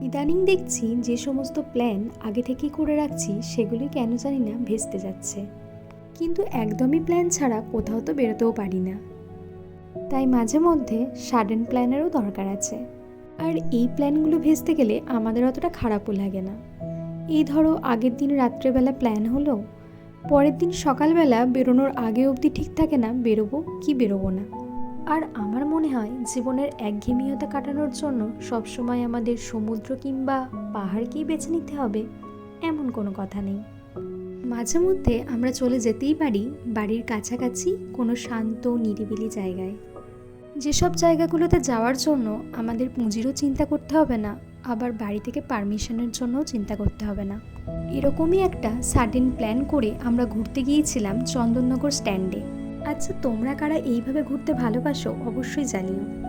ইদানিং দেখছি যে সমস্ত প্ল্যান আগে থেকেই করে রাখছি সেগুলি কেন জানি না ভেস্তে যাচ্ছে। কিন্তু একদমই প্ল্যান ছাড়া কোথাও তো বেরোতেও পারি না। তাই মাঝে মধ্যে সাডেন প্ল্যানেরও দরকার আছে। আর এই প্ল্যানগুলো ভেস্তে গেলে আমাদের অতটা খারাপও লাগে না। এই ধরো আগের দিন রাত্রেবেলা প্ল্যান হলো, পরের দিন সকালবেলা বেরোনোর আগে অবধি ঠিক থাকে না বেরোবো কি বেরোবো না। আর আমার মনে হয় জীবনের একঘেয়েমিয়তা কাটানোর জন্য সবসময় আমাদের সমুদ্র কিংবা পাহাড়কেই বেছে নিতে হবে এমন কোনো কথা নেই। মাঝে মধ্যে আমরা চলে যেতেই পারি বাড়ির কাছাকাছি কোনো শান্ত নিরিবিলি জায়গায়। যেসব জায়গাগুলোতে যাওয়ার জন্য আমাদের পুঁজিরও চিন্তা করতে হবে না, আবার বাড়ি থেকে পারমিশনের জন্যও চিন্তা করতে হবে না। এরকমই একটা সাডেন প্ল্যান করে আমরা ঘুরতে গিয়েছিলাম চন্দননগর স্ট্যান্ডে। আচ্ছা, তোমরা কারা এইভাবে ঘুরতে ভালোবাসো অবশ্যই জানিও।